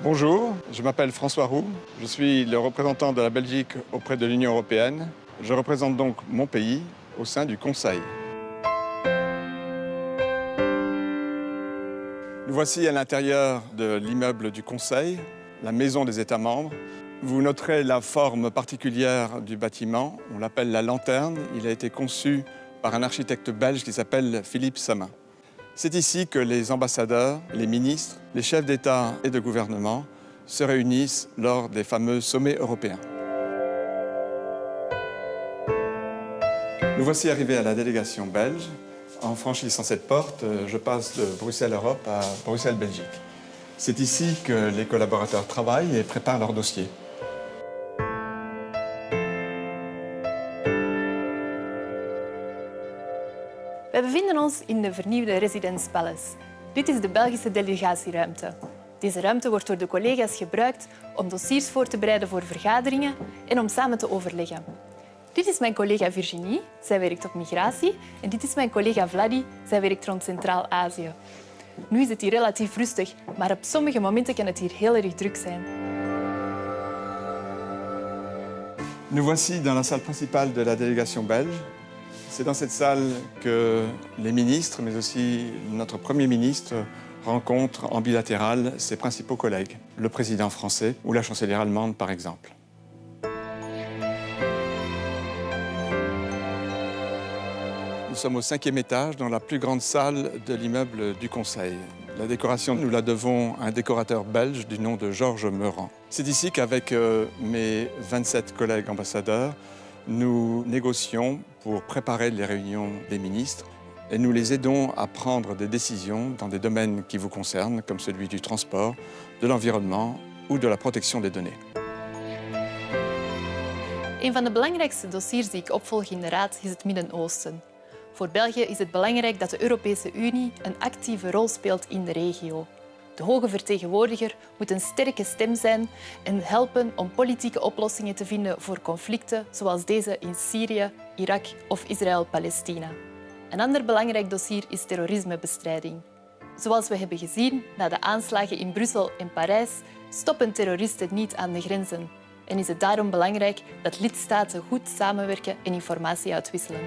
Bonjour, je m'appelle François Roux, je suis le représentant de la Belgique auprès de l'Union européenne. Je représente donc mon pays au sein du Conseil. Nous voici à l'intérieur de l'immeuble du Conseil, la maison des États membres. Vous noterez la forme particulière du bâtiment, on l'appelle la lanterne. Il a été conçu par un architecte belge qui s'appelle Philippe Samin. C'est ici que les ambassadeurs, les ministres, les chefs d'État et de gouvernement se réunissent lors des fameux sommets européens. Nous voici arrivés à la délégation belge. En franchissant cette porte, je passe de Bruxelles Europe à Bruxelles Belgique. C'est ici que les collaborateurs travaillent et préparent leurs dossiers. We bevinden ons in de vernieuwde Residence Palace. Dit is de Belgische delegatieruimte. Deze ruimte wordt door de collega's gebruikt om dossiers voor te bereiden voor vergaderingen en om samen te overleggen. Dit is mijn collega Virginie, zij werkt op migratie. En dit is mijn collega Vladi, zij werkt rond Centraal-Azië. Nu is het hier relatief rustig, maar op sommige momenten kan het hier heel erg druk zijn. Nous voici dans la salle principale de la délégation belge. C'est dans cette salle que les ministres, mais aussi notre Premier ministre, rencontrent en bilatéral ses principaux collègues, le président français ou la chancelière allemande, par exemple. Nous sommes au 5e étage, dans la plus grande salle de l'immeuble du Conseil. La décoration, nous la devons à un décorateur belge du nom de Georges Meurant. C'est ici qu'avec mes 27 collègues ambassadeurs, nous négocions pour préparer les réunions des ministres et nous les aidons à prendre des décisions dans des domaines qui vous concernent, comme celui du transport, de l'environnement ou de la protection des données. Een van de belangrijkste dossiers die ik opvolg in de Raad is het Midden-Oosten. Voor België is het belangrijk dat de Europese Unie een actieve rol speelt in de regio. De hoge vertegenwoordiger moet een sterke stem zijn en helpen om politieke oplossingen te vinden voor conflicten zoals deze in Syrië, Irak of Israël-Palestina. Een ander belangrijk dossier is terrorismebestrijding. Zoals we hebben gezien na de aanslagen in Brussel en Parijs, stoppen terroristen niet aan de grenzen. En is het daarom belangrijk dat lidstaten goed samenwerken en informatie uitwisselen.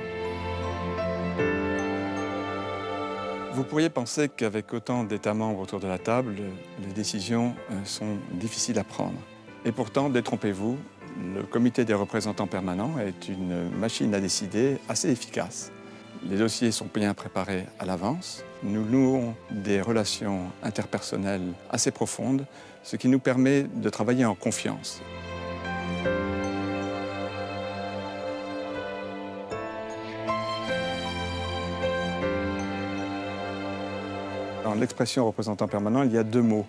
Vous pourriez penser qu'avec autant d'États membres autour de la table, les décisions sont difficiles à prendre. Et pourtant, détrompez-vous, le comité des représentants permanents est une machine à décider assez efficace. Les dossiers sont bien préparés à l'avance. Nous nouons des relations interpersonnelles assez profondes, ce qui nous permet de travailler en confiance. Dans l'expression représentant permanent, il y a deux mots.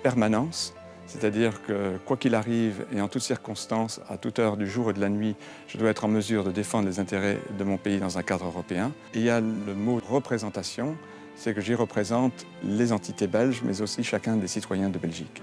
Permanence, c'est-à-dire que quoi qu'il arrive et en toutes circonstances, à toute heure du jour et de la nuit, je dois être en mesure de défendre les intérêts de mon pays dans un cadre européen. Et il y a le mot représentation, c'est que j'y représente les entités belges, mais aussi chacun des citoyens de Belgique.